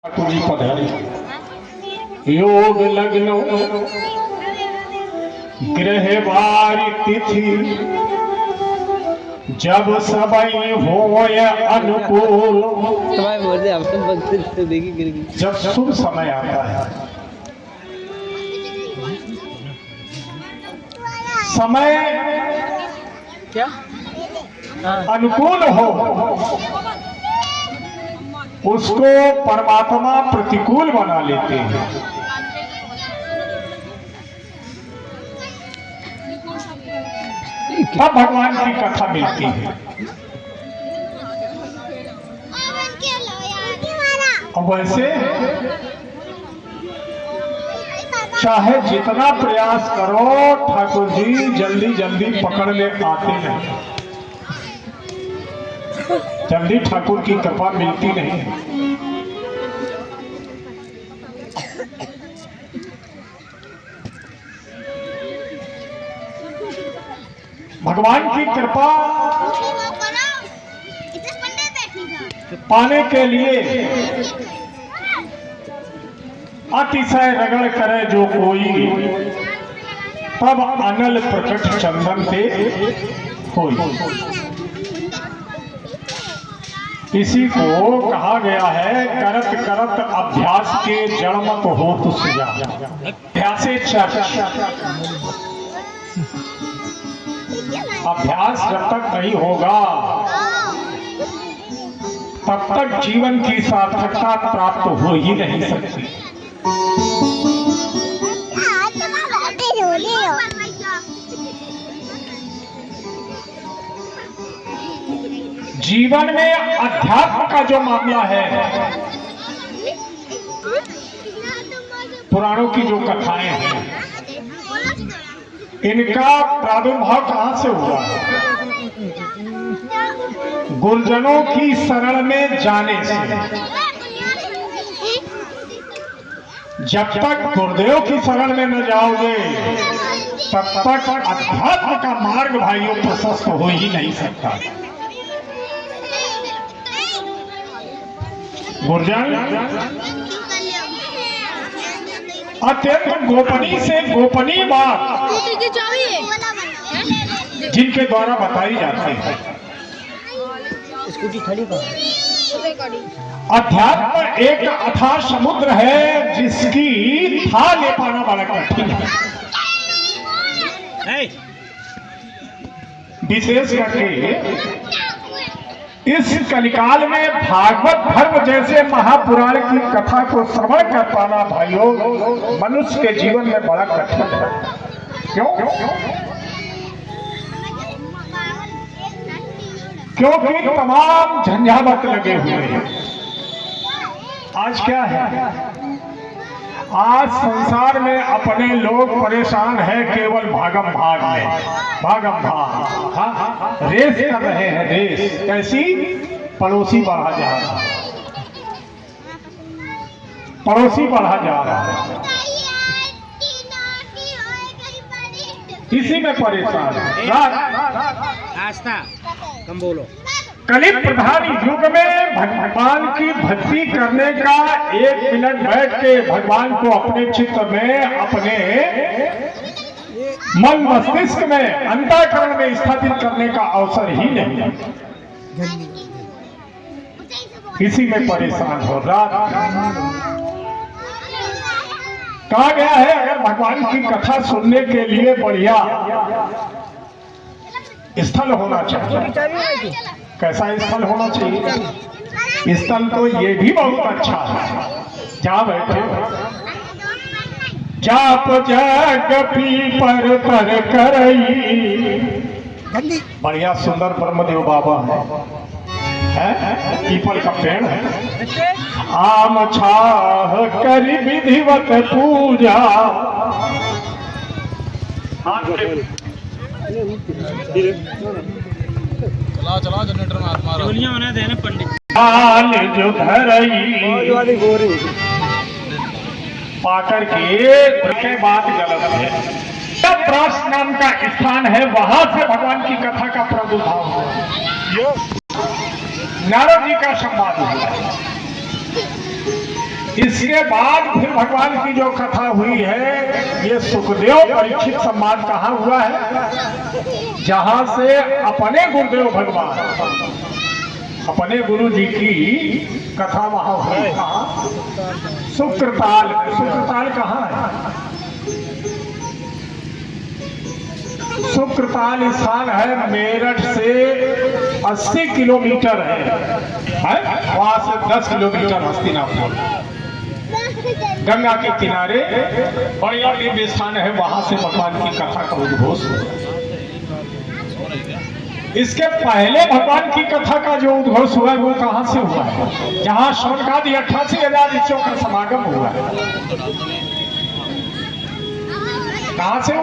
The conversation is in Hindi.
पधारे योग लग्न ग्रहवार तिथि जब समय होय अनुकूल। जब शुभ समय आता है, समय क्या अनुकूल हो, उसको परमात्मा प्रतिकूल बना लेते हैं। तब भगवान की कथा मिलती है। अब वैसे चाहे जितना प्रयास करो, ठाकुर जी जल्दी जल्दी पकड़ ले आते नहीं, जल्दी ठाकुर की कृपा मिलती नहीं है। भगवान की कृपा पाने के लिए अतिशय रगड़ करे जो कोई, तब अनल प्रकट चंदन से होई। इसी को कहा गया है, करत करत अभ्यास के जड़ मत हो तुझा। अभ्यासे अभ्यास जब तक नहीं होगा तब तक जीवन की सार्थकता प्राप्त हो ही नहीं सकती। जीवन में अध्यात्म का जो मामला है, पुराणों की जो कथाएं हैं, इनका प्रादुर्भाव कहां से हुआ है? गुरुजनों की शरण में जाने से। जब तक गुरुदेव की शरण में न जाओगे तब तक अध्यात्म का मार्ग भाइयों प्रशस्त हो ही नहीं सकता। गुरुजन अत्यंत गोपनीय से गोपनीय बात जिनके द्वारा बताई जाती है। अध्यात्म एक अथाह समुद्र है जिसकी था ले पाना बड़ा कठिन है। विशेष करके इस कलिकाल में भागवत धर्म जैसे महापुराण की कथा को श्रवण कर पाना भाइयों मनुष्य के जीवन में बड़ा कठिन है। क्यों? क्योंकि तमाम झंझावत लगे हुए हैं। आज क्या है? आज संसार में अपने लोग परेशान हैं केवल भागम भाग में, भागम भाग। हाँ, रेस कर रहे हैं। रेस कैसी? पड़ोसी बढ़ा जा रहा है, पड़ोसी बढ़ा जा रहा है, इसी में परेशान है। आस्था कम बोलो। कलिप प्रधान युग में भगवान की भक्ति करने का 1 मिनट बैठ के भगवान को अपने चित्त में, अपने मन मस्तिष्क में, अंतःकरण में स्थापित करने का अवसर ही नहीं। इसी में परेशान हो रहा। कहा गया है अगर भगवान की कथा सुनने के लिए बढ़िया स्थल होना चाहिए। कैसा स्थल होना चाहिए? स्थल तो ये भी बहुत अच्छा है। जहाँ बैठे जाप जग पीपर पर करई, बढ़िया सुंदर ब्रह्मदेव बाबा है, पीपल का पेड़ है। आम छाह करी विधिवत पूजा। चला जनरेटर में हाथ मारो। गोलियां बना देना पंडित। हाल जो धरई पाकर के बात गलत है। जब प्रास नाम का स्थान है, वहां से भगवान की कथा का प्रादुर्भाव हुआ। नारद जी का संवाद हुआ। इसके बाद फिर भगवान की जो कथा हुई है, ये सुखदेव परीक्षित संवाद कहाँ हुआ है, जहां से अपने गुरुदेव भगवान अपने गुरु जी की कथा वहां हुई था सुकृताल। सुकृताल कहाँ है? सुकृताल स्थान है मेरठ से 80 किलोमीटर है? वहां से 10 किलोमीटर हस्तिनापुर, गंगा के किनारे बढ़िया दिव्य स्थान है। वहां से भगवान की कथा का उद्घोष हुआ। इसके पहले भगवान की कथा का जो उद्घोष हुआ है वो कहां से हुआ है? जहां शौनकादि 88,000 ऋषियों का समागम हुआ है। कहां से?